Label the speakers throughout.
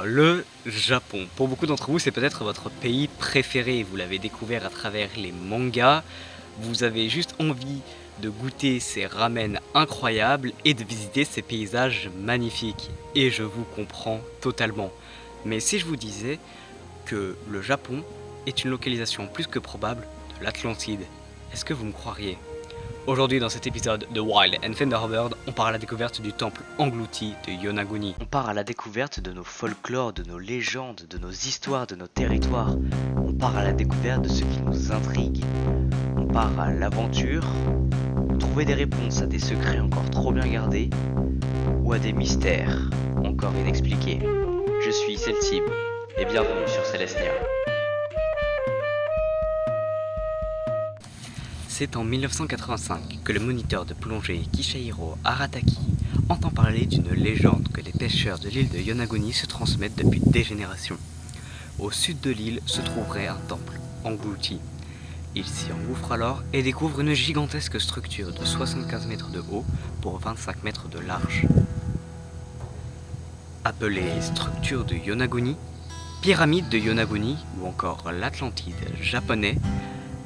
Speaker 1: Le Japon. Pour beaucoup d'entre vous, c'est peut-être votre pays préféré. Vous l'avez découvert à travers les mangas. Vous avez juste envie de goûter ces ramen incroyables et de visiter ces paysages magnifiques. Et je vous comprends totalement. Mais si je vous disais que le Japon est une localisation plus que probable de l'Atlantide, est-ce que vous me croiriez ? Aujourd'hui dans cet épisode de Wild and Thunderbird, on part à la découverte du temple englouti de Yonaguni. On part à la découverte de nos folklores, de nos légendes, de nos histoires, de nos territoires. On part à la découverte de ce qui nous intrigue. On part à l'aventure, trouver des réponses à des secrets encore trop bien gardés ou à des mystères encore inexpliqués. Je suis Celtib et bienvenue sur Celestia. C'est en 1985 que le moniteur de plongée Kishihiro Arataki entend parler d'une légende que les pêcheurs de l'île de Yonaguni se transmettent depuis des générations. Au sud de l'île se trouverait un temple englouti. Il s'y engouffre alors et découvre une gigantesque structure de 75 mètres de haut pour 25 mètres de large. Appelée structure de Yonaguni, pyramide de Yonaguni ou encore l'Atlantide japonais,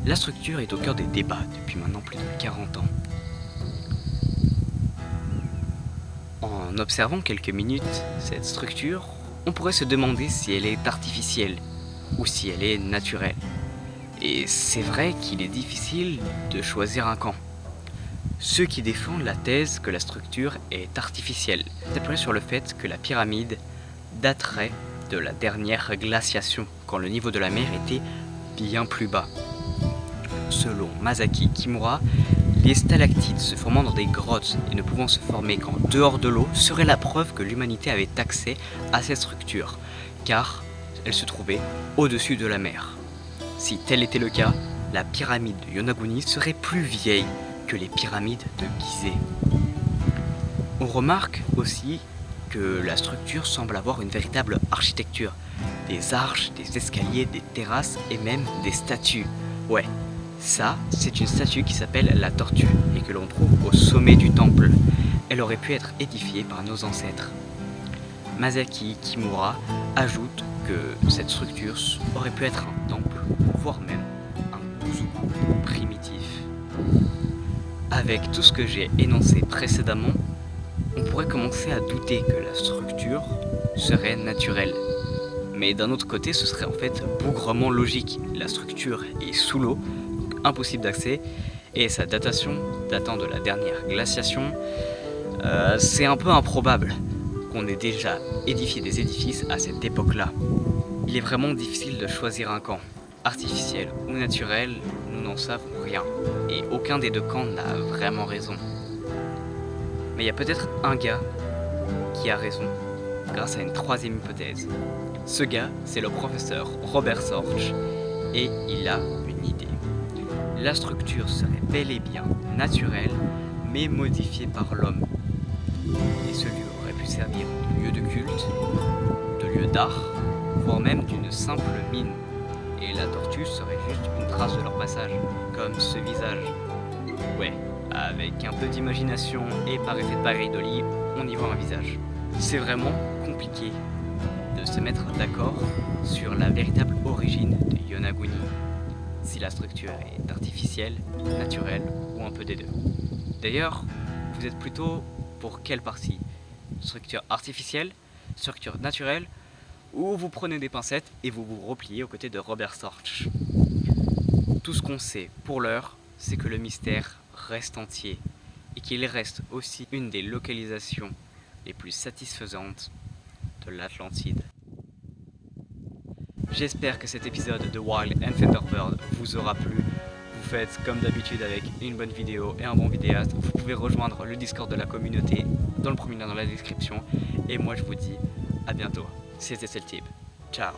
Speaker 1: la structure est au cœur des débats depuis maintenant plus de 40 ans. En observant quelques minutes cette structure, on pourrait se demander si elle est artificielle ou si elle est naturelle. Et c'est vrai qu'il est difficile de choisir un camp. Ceux qui défendent la thèse que la structure est artificielle s'appuient sur le fait que la pyramide daterait de la dernière glaciation, quand le niveau de la mer était bien plus bas. Selon Masaki Kimura, les stalactites se formant dans des grottes et ne pouvant se former qu'en dehors de l'eau serait la preuve que l'humanité avait accès à cette structure, car elle se trouvait au-dessus de la mer. Si tel était le cas, la pyramide de Yonaguni serait plus vieille que les pyramides de Gizeh. On remarque aussi que la structure semble avoir une véritable architecture, des arches, des escaliers, des terrasses et même des statues. Ouais. Ça, c'est une statue qui s'appelle la tortue et que l'on trouve au sommet du temple. Elle aurait pu être édifiée par nos ancêtres. Masaki Kimura ajoute que cette structure aurait pu être un temple, voire même un kuzuku primitif. Avec tout ce que j'ai énoncé précédemment, on pourrait commencer à douter que la structure serait naturelle. Mais d'un autre côté, ce serait en fait bougrement logique. La structure est sous l'eau, impossible d'accès, et sa datation datant de la dernière glaciation, c'est un peu improbable qu'on ait déjà édifié des édifices à cette époque-là. Il est vraiment difficile de choisir un camp, artificiel ou naturel, nous n'en savons rien, et aucun des deux camps n'a vraiment raison. Mais il y a peut-être un gars qui a raison, grâce à une troisième hypothèse. Ce gars, c'est le professeur Robert Sorge, et il a une idée. La structure serait bel et bien naturelle, mais modifiée par l'homme. Et ce lieu aurait pu servir de lieu de culte, de lieu d'art, voire même d'une simple mine. Et la tortue serait juste une trace de leur passage, comme ce visage. Ouais, avec un peu d'imagination et par effet de pareidolie, on y voit un visage. C'est vraiment compliqué de se mettre d'accord sur la véritable origine de Yonaguni. Si la structure est artificielle, naturelle ou un peu des deux. D'ailleurs, vous êtes plutôt pour quelle partie ? Structure artificielle, structure naturelle, ou vous prenez des pincettes et vous vous repliez aux côtés de Robert Sorge. Tout ce qu'on sait pour l'heure, c'est que le mystère reste entier et qu'il reste aussi une des localisations les plus satisfaisantes de l'Atlantide. J'espère que cet épisode de Wild and Thunderbird vous aura plu. Vous faites comme d'habitude avec une bonne vidéo et un bon vidéaste. Vous pouvez rejoindre le Discord de la communauté dans le premier lien dans la description. Et moi je vous dis à bientôt. C'était Celtib. Ciao.